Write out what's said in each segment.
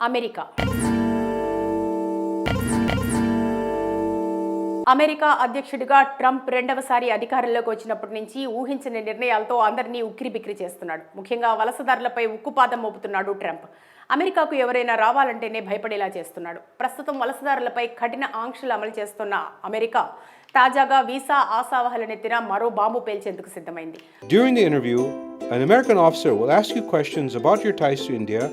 America అధ్యక్షుడిగా Trump రెండవసారి అధికారంలోకి వచ్చినప్పటి నుంచి ఊహించని నిర్ణయాలతో అందరినీ ఉక్కిరిబిక్కిరి చేస్తున్నాడు. ముఖ్యంగా వలసదారులపై ఉక్కుపాదం మోపుతున్నాడు ట్రంప్. అమెరికాకు ఎవరైనా రావాలంటేనే భయపడేలా చేస్తున్నాడు. ప్రస్తుతం వలసదారులపై కఠిన ఆంక్షలు అమలు చేస్తున్న అమెరికా తాజాగా వీసా ఆశావహులనెత్తిన మరో బాంబు పేల్చేందుకు సిద్ధమైంది. During the interview, an American officer will ask you questions about your ties to India.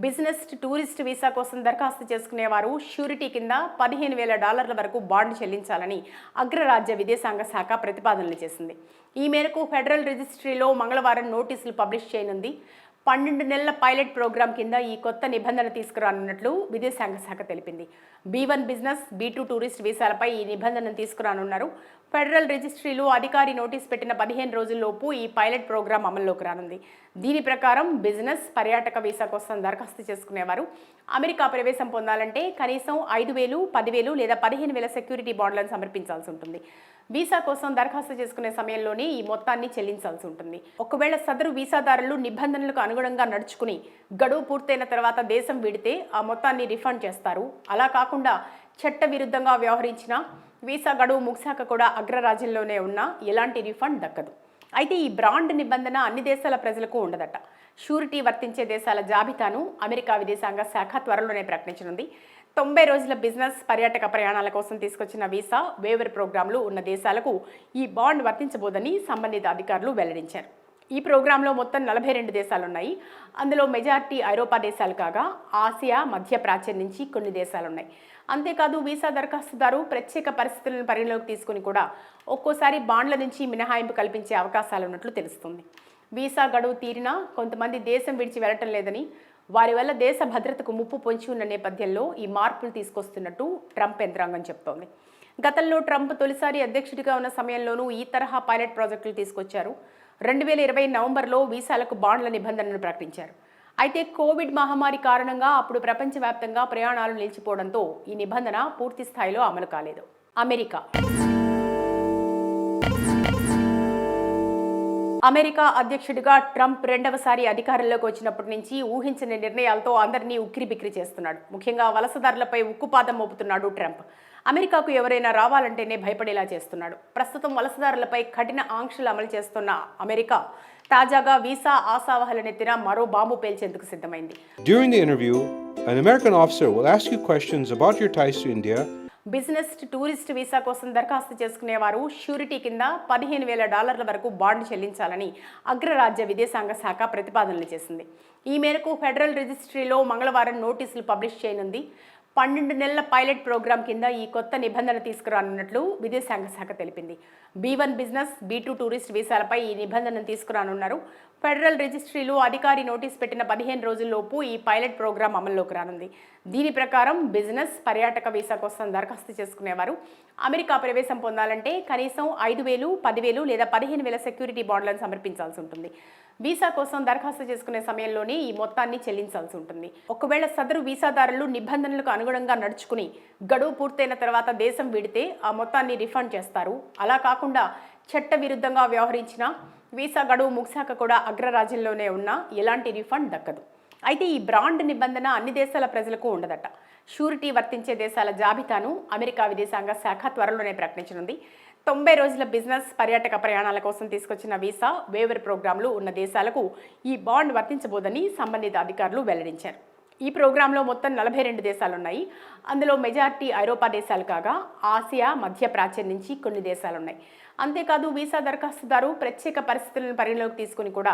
Business tourist visa కోసం దరఖాస్తు చేసుకునేవారు షూరిటీ కింద $15,000 వరకు బాండ్ చెల్లించాలని అగ్రరాజ్య విదేశాంగ శాఖ ప్రతిపాదనలు చేసింది. ఈ మేరకు ఫెడరల్ రిజిస్ట్రీలో మంగళవారం నోటీసులు పబ్లిష్ చేయనుంది. 12 నెలల పైలట్ ప్రోగ్రాం కింద ఈ కొత్త నిబంధన తీసుకురానున్నట్లు విదేశాంగ శాఖ తెలిపింది. B1 బిజినెస్, B2 టూరిస్ట్ వీసాలపై ఈ నిబంధనను తీసుకురానున్నారు. ఫెడరల్ రిజిస్ట్రీలో అధికారి నోటీస్ పెట్టిన 15 రోజుల్లోపు ఈ పైలట్ ప్రోగ్రాం అమల్లోకి రానుంది. దీని ప్రకారం బిజినెస్, పర్యాటక వీసా కోసం దరఖాస్తు చేసుకునేవారు అమెరికా ప్రవేశం పొందాలంటే కనీసం 5,000, 10,000 లేదా 15,000 సెక్యూరిటీ బాండ్లను సమర్పించాల్సి ఉంటుంది. వీసా కోసం దరఖాస్తు చేసుకునే సమయంలోనే ఈ మొత్తాన్ని చెల్లించాల్సి ఉంటుంది. ఒకవేళ సదరు వీసాదారులు నిబంధనలకు అనుగుణంగా నడుచుకుని గడువు పూర్తయిన తర్వాత దేశం విడితే ఆ మొత్తాన్ని రిఫండ్ చేస్తారు. అలా కాకుండా చట్టవిరుద్ధంగా వ్యవహరించిన వీసా గడువు ముగిశాక కూడా అగ్రరాజ్యంలోనే ఉన్నా ఎలాంటి రిఫండ్ దక్కదు. అయితే ఈ బ్రాండ్ నిబంధన అన్ని దేశాల ప్రజలకు ఉండదట. షూరిటీ వర్తించే దేశాల జాబితాను అమెరికా విదేశాంగ శాఖ త్వరలోనే ప్రకటించనుంది. 90 రోజుల బిజినెస్, పర్యాటక ప్రయాణాల కోసం తీసుకొచ్చిన వీసా వేవర్ ప్రోగ్రాంలు ఉన్న దేశాలకు ఈ బాండ్ వర్తించబోదని సంబంధిత అధికారులు వెల్లడించారు. ఈ ప్రోగ్రాంలో మొత్తం 42 దేశాలున్నాయి. అందులో మెజారిటీ ఐరోపా దేశాలు కాగా ఆసియా, మధ్య ప్రాచ్యం నుంచి కొన్ని దేశాలున్నాయి. అంతేకాదు వీసా దరఖాస్తుదారు ప్రత్యేక పరిస్థితులను పరిగణలోకి తీసుకుని కూడా ఒక్కోసారి బాండ్ల నుంచి మినహాయింపు కల్పించే అవకాశాలున్నట్లు తెలుస్తుంది. వీసా గడువు తీరినా కొంతమంది దేశం విడిచి వెళ్లటం లేదని, వారి వల్ల దేశ భద్రతకు ముప్పు పొంచి ఉన్న నేపథ్యంలో ఈ మార్పులు తీసుకొస్తున్నట్టు ట్రంప్ యంత్రాంగం చెప్తోంది. గతంలో ట్రంప్ తొలిసారి అధ్యక్షుడిగా ఉన్న సమయంలోనూ ఈ తరహా పైలట్ ప్రాజెక్టులు తీసుకొచ్చారు. 2020 నవంబర్లో వీసాలకు బాండ్ల నిబంధనను ప్రకటించారు. అయితే కోవిడ్ మహమ్మారి కారణంగా అప్పుడు ప్రపంచవ్యాప్తంగా ప్రయాణాలు నిలిచిపోవడంతో ఈ నిబంధన పూర్తి స్థాయిలో అమలు కాలేదు. అమెరికా అధ్యక్షుడిగా ట్రంప్ రెండవసారి అధికారంలోకి వచ్చినప్పటి నుంచి ఊహించని నిర్ణయాలతో అందరినీ ఉక్కిరిబిక్కిరి చేస్తున్నాడు. ముఖ్యంగా వలసదారులపై ఉక్కుపాదం మోపుతున్నాడు ట్రంప్. అమెరికాకు ఎవరైనా రావాలంటేనే భయపడేలా చేస్తున్నాడు. ప్రస్తుతం వలసదారులపై కఠిన ఆంక్షలు అమలు చేస్తున్న అమెరికా తాజాగా వీసా ఆశావహులనెత్తిన మరో బాంబు పేల్చేందుకు సిద్ధమైంది. During the interview, an American officer will ask you questions about your ties to India. Business tourist visa కోసం దరఖాస్తు చేసుకునేవారు షూరిటీ కింద $15,000 వరకు బాండ్ చెల్లించాలని అగ్రరాజ్య విదేశాంగ శాఖ ప్రతిపాదనలు చేసింది. ఈ మేరకు ఫెడరల్ రిజిస్ట్రీలో మంగళవారం నోటీసులు పబ్లిష్ చేయనుంది. 12 నెలల పైలట్ ప్రోగ్రాం కింద ఈ కొత్త నిబంధన తీసుకురానున్నట్లు విదేశాంగ శాఖ తెలిపింది. B1 బిజినెస్, B2 టూరిస్ట్ వీసాలపై ఈ నిబంధనను తీసుకురానున్నారు. ఫెడరల్ రిజిస్ట్రీలో అధికారి నోటీస్ పెట్టిన 15 రోజుల్లోపు ఈ పైలట్ ప్రోగ్రాం అమల్లోకి రానుంది. దీని ప్రకారం బిజినెస్, పర్యాటక వీసా కోసం దరఖాస్తు చేసుకునేవారు అమెరికా ప్రవేశం పొందాలంటే కనీసం 5,000, 10,000 లేదా 15,000 సెక్యూరిటీ బాండ్లను సమర్పించాల్సి ఉంటుంది. వీసా కోసం దరఖాస్తు చేసుకునే సమయంలోనే ఈ మొత్తాన్ని చెల్లించాల్సి ఉంటుంది. ఒకవేళ సదరు వీసాదారులు నిబంధనలకు అనుగుణంగా నడుచుకుని గడువు పూర్తయిన తర్వాత దేశం విడితే ఆ మొత్తాన్ని రిఫండ్ చేస్తారు. అలా కాకుండా చట్టవిరుద్ధంగా వ్యవహరించిన వీసా గడువు ముగిశాక కూడా అగ్రరాజ్యంలోనే ఉన్నా ఎలాంటి రిఫండ్ దక్కదు. అయితే ఈ బ్రాండ్ నిబంధన అన్ని దేశాల ప్రజలకు ఉండదట. షూరిటీ వర్తించే దేశాల జాబితాను అమెరికా విదేశాంగ శాఖ త్వరలోనే ప్రకటించనుంది. 90 రోజుల బిజినెస్, పర్యాటక ప్రయాణాల కోసం తీసుకొచ్చిన వీసా వేవర్ ప్రోగ్రాంలు ఉన్న దేశాలకు ఈ బాండ్ వర్తించబోదని సంబంధిత అధికారులు వెల్లడించారు. ఈ ప్రోగ్రాంలో మొత్తం 42 దేశాలున్నాయి. అందులో మెజారిటీ ఐరోపా దేశాలు కాగా ఆసియా, మధ్య ప్రాచ్యం నుంచి కొన్ని దేశాలున్నాయి. అంతేకాదు వీసా దరఖాస్తుదారు ప్రత్యేక పరిస్థితులను పరిగణలోకి తీసుకుని కూడా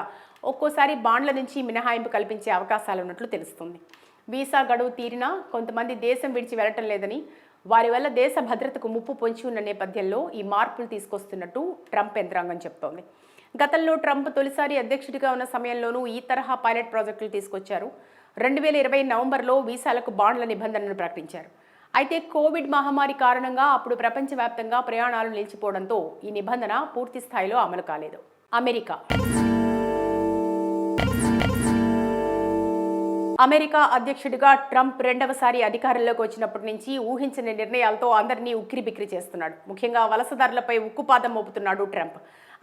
ఒక్కోసారి బాండ్ల నుంచి మినహాయింపు కల్పించే అవకాశాలున్నట్లు తెలుస్తుంది. వీసా గడువు తీరినా కొంతమంది దేశం విడిచి వెళ్లటం లేదని, వారి వల్ల దేశ భద్రతకు ముప్పు పొంచి ఉన్న నేపథ్యంలో ఈ మార్పులు తీసుకొస్తున్నట్టు ట్రంప్ యంత్రాంగం చెప్తోంది. గతంలో ట్రంప్ తొలిసారి అధ్యక్షుడిగా ఉన్న సమయంలోనూ ఈ తరహా పైలట్ ప్రాజెక్టులు తీసుకొచ్చారు. 2020 నవంబర్లో వీసాలకు బాండ్ల నిబంధనను ప్రకటించారు. అయితే కోవిడ్ మహమ్మారి కారణంగా అప్పుడు ప్రపంచవ్యాప్తంగా ప్రయాణాలు నిలిచిపోవడంతో ఈ నిబంధన పూర్తి స్థాయిలో అమలు కాలేదు. అమెరికా అధ్యక్షుడిగా ట్రంప్ రెండవసారి అధికారంలోకి వచ్చినప్పటి నుంచి ఊహించని నిర్ణయాలతో అందరినీ ఉక్కిరిబిక్కిరి చేస్తున్నాడు. ముఖ్యంగా వలసదారులపై ఉక్కుపాదం మోపుతున్నాడు ట్రంప్.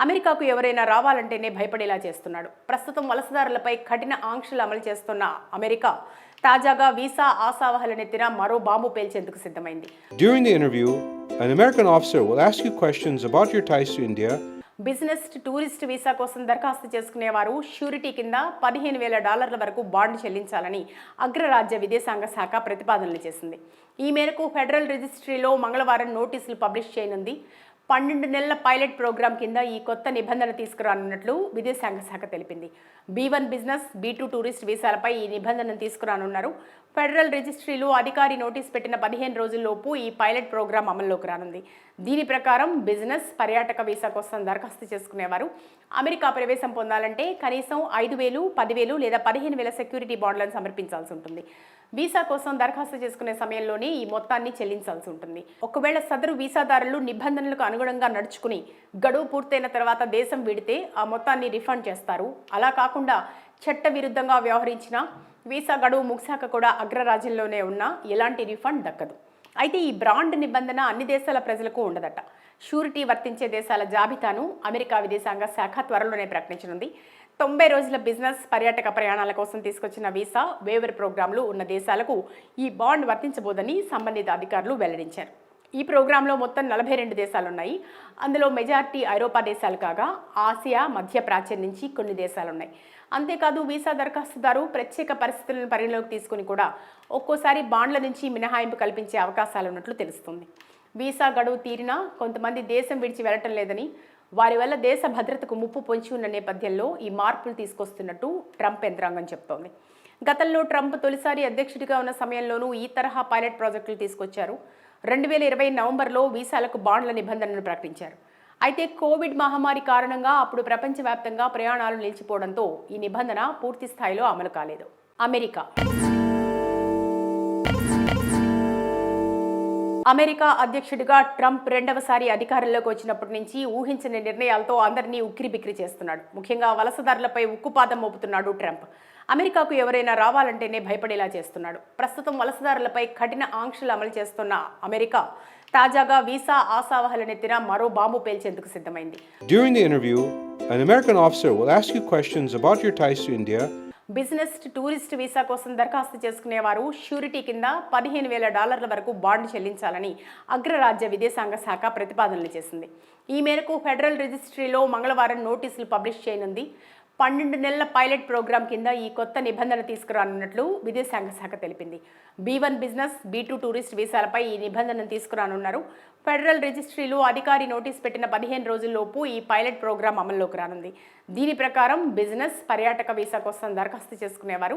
అమెరికాకు ఎవరైనా రావాలంటేనే భయపడేలా చేస్తున్నాడు. ప్రస్తుతం వలసదారులపై కఠిన ఆంక్షలు అమలు చేస్తున్న అమెరికా తాజాగా వీసా ఆశావహుల నెత్తిన మరో బాంబు పేల్చేందుకు సిద్ధమైంది. During the interview, an American officer will ask you questions about your ties to India. Business tourist visa కోసం దరఖాస్తు చేసుకునేవారు షూరిటీ కింద $15,000 వరకు బాండ్ చెల్లించాలని అగ్రరాజ్య విదేశాంగ శాఖ ప్రతిపాదనలు చేసింది. ఈ మేరకు ఫెడరల్ రిజిస్ట్రీలో మంగళవారం నోటీసులు పబ్లిష్ చేయనుంది. 12 నెలల పైలట్ ప్రోగ్రాం కింద ఈ కొత్త నిబంధన తీసుకురానున్నట్లు విదేశాంగ శాఖ తెలిపింది. B1 బిజినెస్, B2 టూరిస్ట్ వీసాలపై ఈ నిబంధనను తీసుకురానున్నారు. ఫెడరల్ రిజిస్ట్రీలో అధికారి నోటీస్ పెట్టిన 15 రోజుల్లోపు ఈ పైలట్ ప్రోగ్రాం అమల్లోకి రానుంది. దీని ప్రకారం బిజినెస్, పర్యాటక వీసా కోసం దరఖాస్తు చేసుకునేవారు అమెరికా ప్రవేశం పొందాలంటే కనీసం 5,000, 10,000 లేదా 15,000 సెక్యూరిటీ బాండ్లను సమర్పించాల్సి ఉంటుంది. వీసా కోసం దరఖాస్తు చేసుకునే సమయంలోనే ఈ మొత్తాన్ని చెల్లించాల్సి ఉంటుంది. ఒకవేళ సదరు వీసాదారులు నిబంధనలకు అనుగుణంగా నడుచుకుని గడువు పూర్తయిన తర్వాత దేశం విడితే ఆ మొత్తాన్ని రిఫండ్ చేస్తారు. అలా కాకుండా చట్ట విరుద్ధంగా వ్యవహరించిన వీసా గడువు ముగిశాక కూడా అగ్రరాజ్యంలోనే ఉన్నా ఎలాంటి రిఫండ్ దక్కదు. అయితే ఈ బ్రాండ్ నిబంధన అన్ని దేశాల ప్రజలకు ఉండదట. షూరిటీ వర్తించే దేశాల జాబితాను అమెరికా విదేశాంగ శాఖ త్వరలోనే ప్రకటించనుంది. 90 రోజుల బిజినెస్, పర్యాటక ప్రయాణాల కోసం తీసుకొచ్చిన వీసా వేవర్ ప్రోగ్రాంలు ఉన్న దేశాలకు ఈ బాండ్ వర్తించబోదని సంబంధిత అధికారులు వెల్లడించారు. ఈ ప్రోగ్రాంలో మొత్తం 42 దేశాలున్నాయి. అందులో మెజారిటీ ఐరోపా దేశాలు కాగా ఆసియా, మధ్య ప్రాచ్యం నుంచి కొన్ని దేశాలున్నాయి. అంతేకాదు వీసా దరఖాస్తుదారు ప్రత్యేక పరిస్థితులను పరిగణలోకి తీసుకుని కూడా ఒక్కోసారి బాండ్ల నుంచి మినహాయింపు కల్పించే అవకాశాలున్నట్లు తెలుస్తుంది. వీసా గడువు తీరినా కొంతమంది దేశం విడిచి వెళ్లటం లేదని, వారి వల్ల దేశ భద్రతకు ముప్పు పొంచి ఉన్న నేపథ్యంలో ఈ మార్పులు తీసుకొస్తున్నట్టు ట్రంప్ యంత్రాంగం చెప్తోంది. గతంలో ట్రంప్ తొలిసారి అధ్యక్షుడిగా ఉన్న సమయంలోనూ ఈ తరహా పైలట్ ప్రాజెక్టులు తీసుకొచ్చారు. 2020 నవంబర్లో వీసాలకు బాండ్ల నిబంధనను ప్రకటించారు. అయితే కోవిడ్ మహమ్మారి కారణంగా అప్పుడు ప్రపంచవ్యాప్తంగా ప్రయాణాలు నిలిచిపోవడంతో ఈ నిబంధన పూర్తి స్థాయిలో అమలు కాలేదు. అమెరికా అధ్యక్షుడిగా ట్రంప్ రెండవసారి అధికారంలోకి వచ్చినప్పటి నుంచి ఊహించని నిర్ణయాలతో అందరినీ ఉక్కిరిబిక్కిరి చేస్తున్నాడు. ముఖ్యంగా వలసదారులపై ఉక్కుపాదం మోపుతున్నాడు ట్రంప్. అమెరికాకు ఎవరైనా రావాలంటేనే భయపడేలా చేస్తున్నాడు. ప్రస్తుతం వలసదారులపై కఠిన ఆంక్షలు అమలు చేస్తున్న అమెరికా తాజాగా వీసా ఆశావహుల నెత్తిన మరో బాంబు పేల్చేందుకు సిద్ధమైంది. During the interview, an American officer will ask you questions about your ties to India. Business tourist visa కోసం దరఖాస్తు చేసుకునేవారు షూరిటీ కింద $15,000 వరకు బాండ్ చెల్లించాలని అగ్రరాజ్య విదేశాంగ శాఖ ప్రతిపాదనలు చేసింది. ఈ మేరకు ఫెడరల్ రిజిస్ట్రీలో మంగళవారం నోటీసులు పబ్లిష్ చేయనుంది. 12 నెలల పైలట్ ప్రోగ్రాం కింద ఈ కొత్త నిబంధన తీసుకురానున్నట్లు విదేశాంగ శాఖ తెలిపింది. B1 బిజినెస్, B2 టూరిస్ట్ వీసాలపై ఈ నిబంధనను తీసుకురానున్నారు. ఫెడరల్ రిజిస్ట్రీలో అధికారి నోటీస్ పెట్టిన 15 రోజుల్లోపు ఈ పైలట్ ప్రోగ్రాం అమల్లోకి రానుంది. దీని ప్రకారం బిజినెస్, పర్యాటక వీసా కోసం దరఖాస్తు చేసుకునేవారు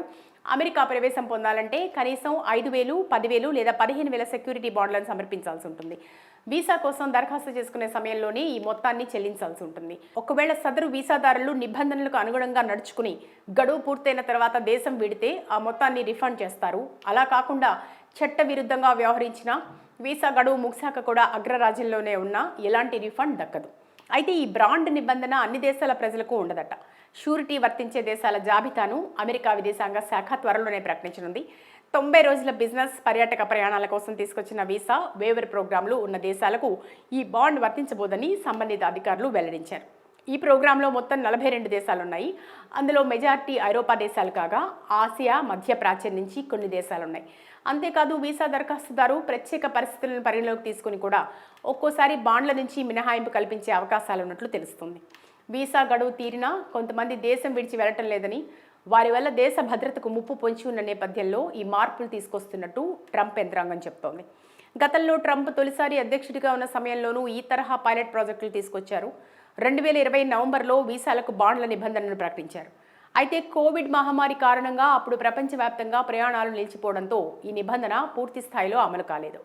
అమెరికా ప్రవేశం పొందాలంటే కనీసం 5,000, 10,000 లేదా 15,000 సెక్యూరిటీ బాండ్లను సమర్పించాల్సి ఉంటుంది. వీసా కోసం దరఖాస్తు చేసుకునే సమయంలోనే ఈ మొత్తాన్ని చెల్లించాల్సి ఉంటుంది. ఒకవేళ సదరు వీసాదారులు నిబంధనలకు అనుగుణంగా నడుచుకుని గడువు పూర్తయిన తర్వాత దేశం విడితే ఆ మొత్తాన్ని రిఫండ్ చేస్తారు. అలా కాకుండా చట్ట విరుద్ధంగా వ్యవహరించిన వీసా గడువు ముగిశాక కూడా అగ్రరాజ్యంలోనే ఉన్నా ఎలాంటి రిఫండ్ దక్కదు. అయితే ఈ బ్రాండ్ నిబంధన అన్ని దేశాల ప్రజలకు ఉండదట. షూరిటీ వర్తించే దేశాల జాబితాను అమెరికా విదేశాంగ శాఖ త్వరలోనే ప్రకటించనుంది. 90 రోజుల బిజినెస్, పర్యాటక ప్రయాణాల కోసం తీసుకొచ్చిన వీసా వేవర్ ప్రోగ్రాంలు ఉన్న దేశాలకు ఈ బాండ్ వర్తించబోదని సంబంధిత అధికారులు వెల్లడించారు. ఈ ప్రోగ్రాంలో మొత్తం 42 దేశాలున్నాయి. అందులో మెజారిటీ ఐరోపా దేశాలు కాగా ఆసియా, మధ్య ప్రాచ్యం నుంచి కొన్ని దేశాలున్నాయి. అంతేకాదు వీసా దరఖాస్తుదారు ప్రత్యేక పరిస్థితులను పరిగణలోకి తీసుకుని కూడా ఒక్కోసారి బాండ్ల నుంచి మినహాయింపు కల్పించే అవకాశాలున్నట్లు తెలుస్తుంది. వీసా గడువు తీరినా కొంతమంది దేశం విడిచి వెళ్లటం లేదని, వారి వల్ల దేశ భద్రతకు ముప్పు పొంచి ఉన్న నేపథ్యంలో ఈ మార్పులు తీసుకొస్తున్నట్టు ట్రంప్ యంత్రాంగం చెప్తోంది. గతంలో ట్రంప్ తొలిసారి అధ్యక్షుడిగా ఉన్న సమయంలోనూ ఈ తరహా పైలట్ ప్రాజెక్టులు తీసుకొచ్చారు. 2020 నవంబర్లో వీసాలకు బాండ్ల నిబంధనను ప్రకటించారు. అయితే కోవిడ్ మహమ్మారి కారణంగా అప్పుడు ప్రపంచవ్యాప్తంగా ప్రయాణాలు నిలిచిపోవడంతో ఈ నిబంధన పూర్తి స్థాయిలో అమలు కాలేదు.